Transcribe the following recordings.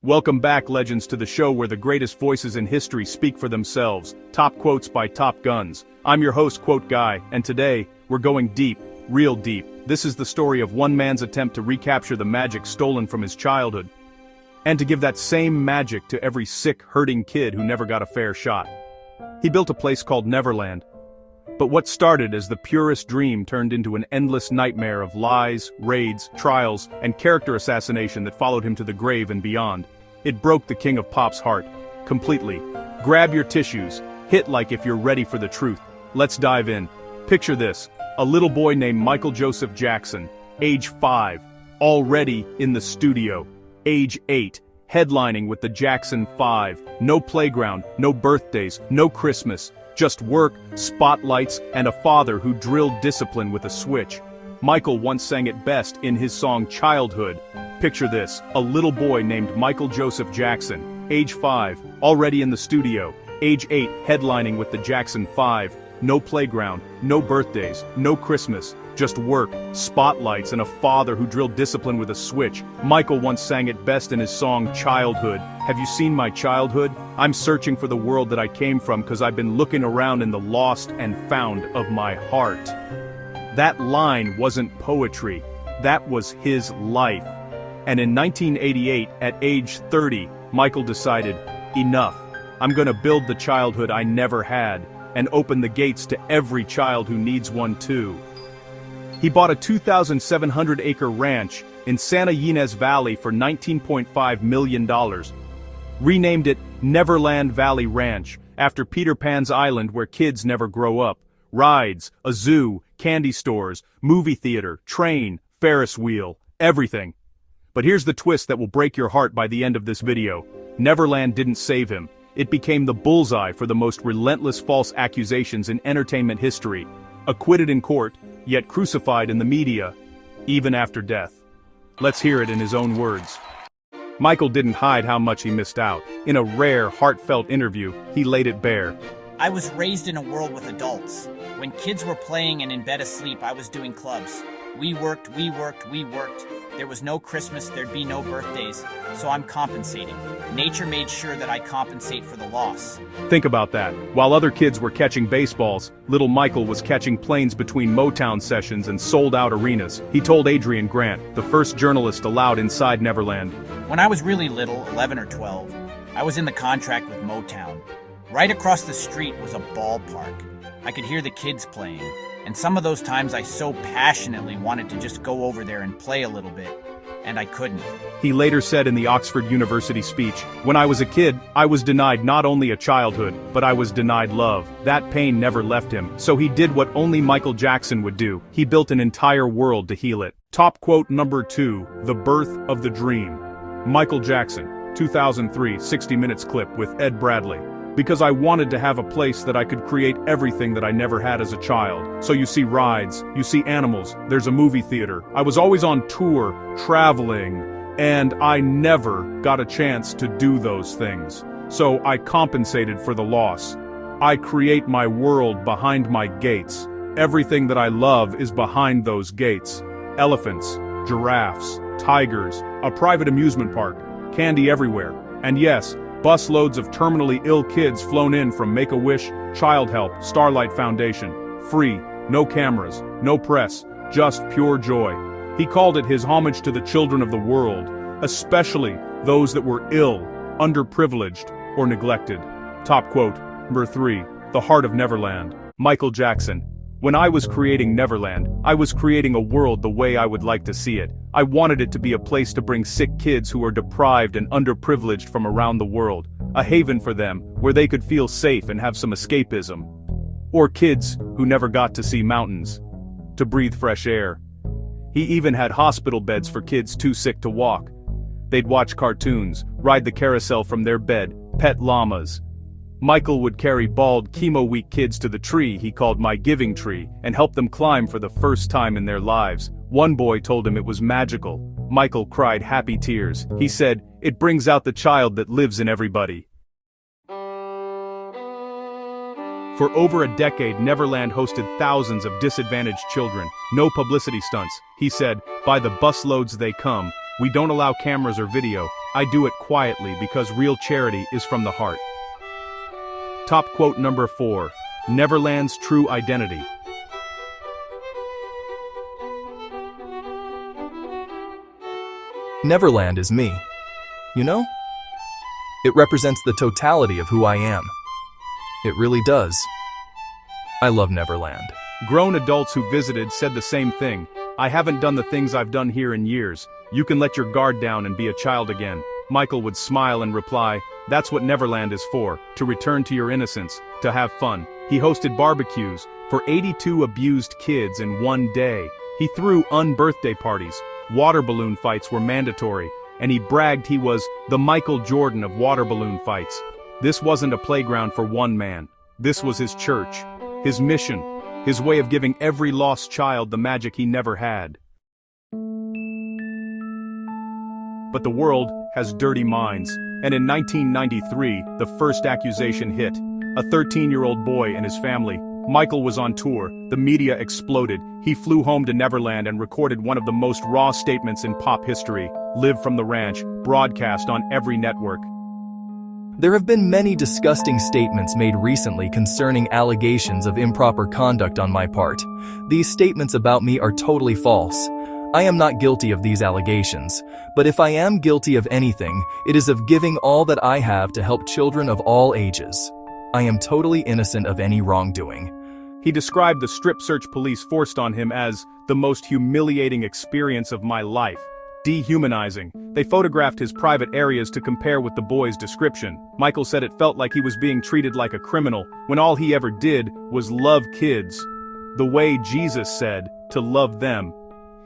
Welcome back, legends, to the show where the greatest voices in history speak for themselves. Top quotes by Top Guns. I'm your host, Quote Guy, and today, we're going deep, real deep. This is the story of one man's attempt to recapture the magic stolen from his childhood, and to give that same magic to every sick, hurting kid who never got a fair shot. He built a place called Neverland. But what started as the purest dream turned into an endless nightmare of lies, raids, trials, and character assassination that followed him to the grave and beyond. It broke the King of Pop's heart. Completely. Grab your tissues. Hit like if you're ready for the truth. Let's dive in. Picture this. A little boy named Michael Joseph Jackson. Age 5. Already in the studio. Age 8. Headlining with the Jackson 5. No playground, no birthdays, no Christmas. Just work, spotlights, and a father who drilled discipline with a switch. Michael once sang it best in his song Childhood. Picture this, a little boy named Michael Joseph Jackson, age 5, already in the studio, age 8, headlining with the Jackson 5, no playground, no birthdays, no Christmas, just work, spotlights, and a father who drilled discipline with a switch. Michael once sang it best in his song Childhood. Have you seen my childhood? I'm searching for the world that I came from because I've been looking around in the lost and found of my heart. That line wasn't poetry. That was his life. And in 1988, at age 30, Michael decided, enough. I'm gonna build the childhood I never had, and open the gates to every child who needs one too. He bought a 2,700-acre ranch in Santa Ynez Valley for $19.5 million. Renamed it Neverland Valley Ranch, after Peter Pan's island where kids never grow up. Rides, a zoo, candy stores, movie theater, train, Ferris wheel, everything. But here's the twist that will break your heart by the end of this video. Neverland didn't save him. It became the bullseye for the most relentless false accusations in entertainment history. Acquitted in court, yet crucified in the media, even after death. Let's hear it in his own words. Michael didn't hide how much he missed out. In a rare, heartfelt interview, he laid it bare. I was raised in a world with adults. When kids were playing and in bed asleep, I was doing clubs. We worked. There was no Christmas, there'd be no birthdays, so I'm compensating. Nature made sure that I compensate for the loss. Think about that. While other kids were catching baseballs, little Michael was catching planes between Motown sessions and sold-out arenas. He told Adrian Grant, the first journalist allowed inside Neverland. When I was really little, 11 or 12, I was in the contract with Motown. Right across the street was a ballpark. I could hear the kids playing. And some of those times I so passionately wanted to just go over there and play a little bit, and I couldn't. He later said in the Oxford University speech, when I was a kid, I was denied not only a childhood, but I was denied love. That pain never left him, so he did what only Michael Jackson would do. He built an entire world to heal it. Top quote number 2, the birth of the dream. Michael Jackson, 2003, 60 Minutes clip with Ed Bradley. Because I wanted to have a place that I could create everything that I never had as a child. So you see rides, you see animals, there's a movie theater. I was always on tour, traveling, and I never got a chance to do those things. So I compensated for the loss. I create my world behind my gates. Everything that I love is behind those gates. Elephants, giraffes, tigers, a private amusement park, candy everywhere, and yes, busloads of terminally ill kids flown in from Make-A-Wish, Child Help, Starlight Foundation. Free, no cameras, no press, just pure joy. He called it his homage to the children of the world, especially those that were ill, underprivileged, or neglected. Top quote, number 3, the heart of Neverland. Michael Jackson. When I was creating Neverland, I was creating a world the way I would like to see it. I wanted it to be a place to bring sick kids who are deprived and underprivileged from around the world, a haven for them where they could feel safe and have some escapism. Or kids who never got to see mountains, to breathe fresh air. He even had hospital beds for kids too sick to walk. They'd watch cartoons, ride the carousel from their bed, pet llamas. Michael would carry bald, chemo-weak kids to the tree he called My Giving Tree and help them climb for the first time in their lives. One boy told him it was magical. Michael cried happy tears. He said, "It brings out the child that lives in everybody." For over a decade, Neverland hosted thousands of disadvantaged children. No publicity stunts. He said, "By the busloads they come. We don't allow cameras or video. I do it quietly because real charity is from the heart. Top quote number 4. Neverland's true identity. Neverland is me. You know? It represents the totality of who I am. It really does. I love Neverland. Grown adults who visited said the same thing. I haven't done the things I've done here in years. You can let your guard down and be a child again. Michael would smile and reply, that's what Neverland is for, to return to your innocence, to have fun. He hosted barbecues for 82 abused kids in one day. He threw unbirthday parties. Water balloon fights were mandatory, and he bragged he was the Michael Jordan of water balloon fights. This wasn't a playground for one man. This was his church, his mission, his way of giving every lost child the magic he never had. But the world has dirty minds, and in 1993, the first accusation hit. A 13-year-old boy and his family. Michael was on tour. The media exploded. He flew home to Neverland and recorded one of the most raw statements in pop history. Live from the Ranch, broadcast on every network. There have been many disgusting statements made recently concerning allegations of improper conduct on my part. These statements about me are totally false. I am not guilty of these allegations, but if I am guilty of anything, it is of giving all that I have to help children of all ages. I am totally innocent of any wrongdoing. He described the strip search police forced on him as the most humiliating experience of my life. Dehumanizing. They photographed his private areas to compare with the boy's description. Michael said it felt like he was being treated like a criminal, when all he ever did was love kids. The way Jesus said, to love them.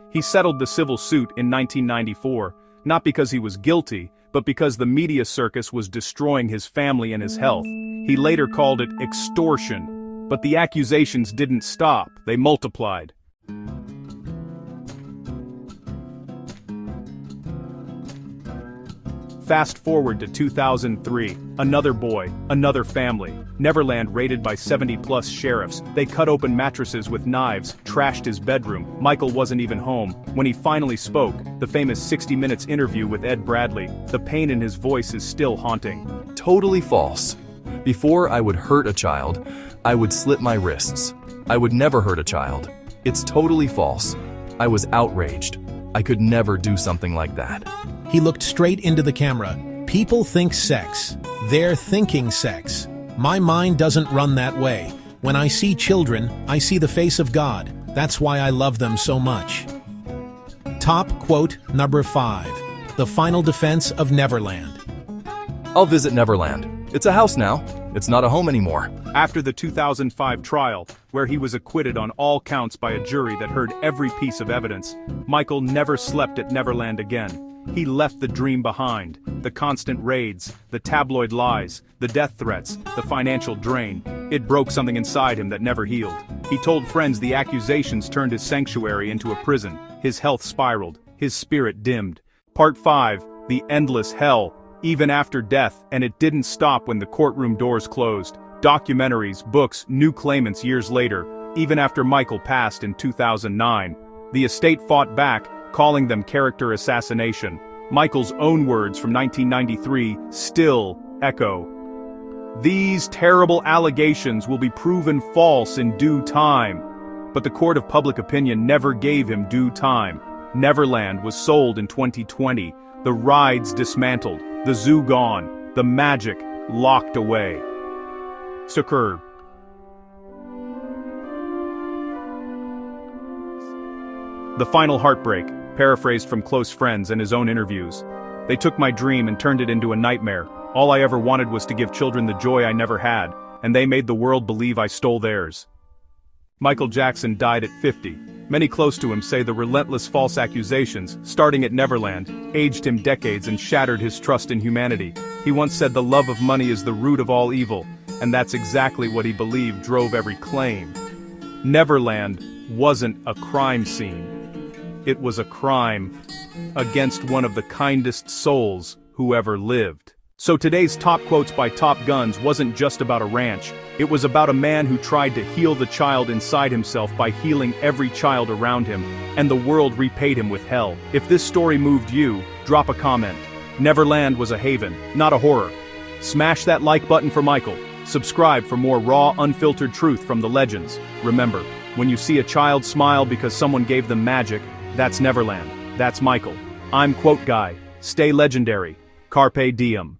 He settled the civil suit in 1994, not because he was guilty, but because the media circus was destroying his family and his health. He later called it extortion. But the accusations didn't stop, they multiplied. Fast forward to 2003, another boy, another family. Neverland raided by 70-plus sheriffs. They cut open mattresses with knives, trashed his bedroom. Michael wasn't even home. When he finally spoke, the famous 60 Minutes interview with Ed Bradley, the pain in his voice is still haunting. Totally false. Before I would hurt a child, I would slit my wrists. I would never hurt a child. It's totally false. I was outraged. I could never do something like that. He looked straight into the camera. People think sex. They're thinking sex. My mind doesn't run that way. When I see children, I see the face of God. That's why I love them so much. Top quote number 5. The final defense of Neverland. I'll visit Neverland. It's a house now. It's not a home anymore. After the 2005 trial, where he was acquitted on all counts by a jury that heard every piece of evidence, Michael never slept at Neverland again. He left the dream behind. The constant raids, the tabloid lies, the death threats, the financial drain. It broke something inside him that never healed. He told friends the accusations turned his sanctuary into a prison. His health spiraled. His spirit dimmed. Part 5, The Endless Hell. Even after death, and it didn't stop when the courtroom doors closed. Documentaries, books, new claimants years later, even after Michael passed in 2009. The estate fought back, calling them character assassination. Michael's own words from 1993 still echo. These terrible allegations will be proven false in due time. But the court of public opinion never gave him due time. Neverland was sold in 2020, the rides dismantled, the zoo gone, the magic locked away. Superb. The final heartbreak, paraphrased from close friends and his own interviews. They took my dream and turned it into a nightmare. All I ever wanted was to give children the joy I never had, and they made the world believe I stole theirs. Michael Jackson died at 50. Many close to him say the relentless false accusations, starting at Neverland, aged him decades and shattered his trust in humanity. He once said the love of money is the root of all evil, and that's exactly what he believed drove every claim. Neverland wasn't a crime scene. It was a crime against one of the kindest souls who ever lived. So today's top quotes by Top Guns wasn't just about a ranch. It was about a man who tried to heal the child inside himself by healing every child around him, and the world repaid him with hell. If this story moved you, drop a comment. Neverland was a haven, not a horror. Smash that like button for Michael. Subscribe for more raw, unfiltered truth from the legends. Remember, when you see a child smile because someone gave them magic, that's Neverland. That's Michael. I'm Quote Guy. Stay legendary. Carpe diem.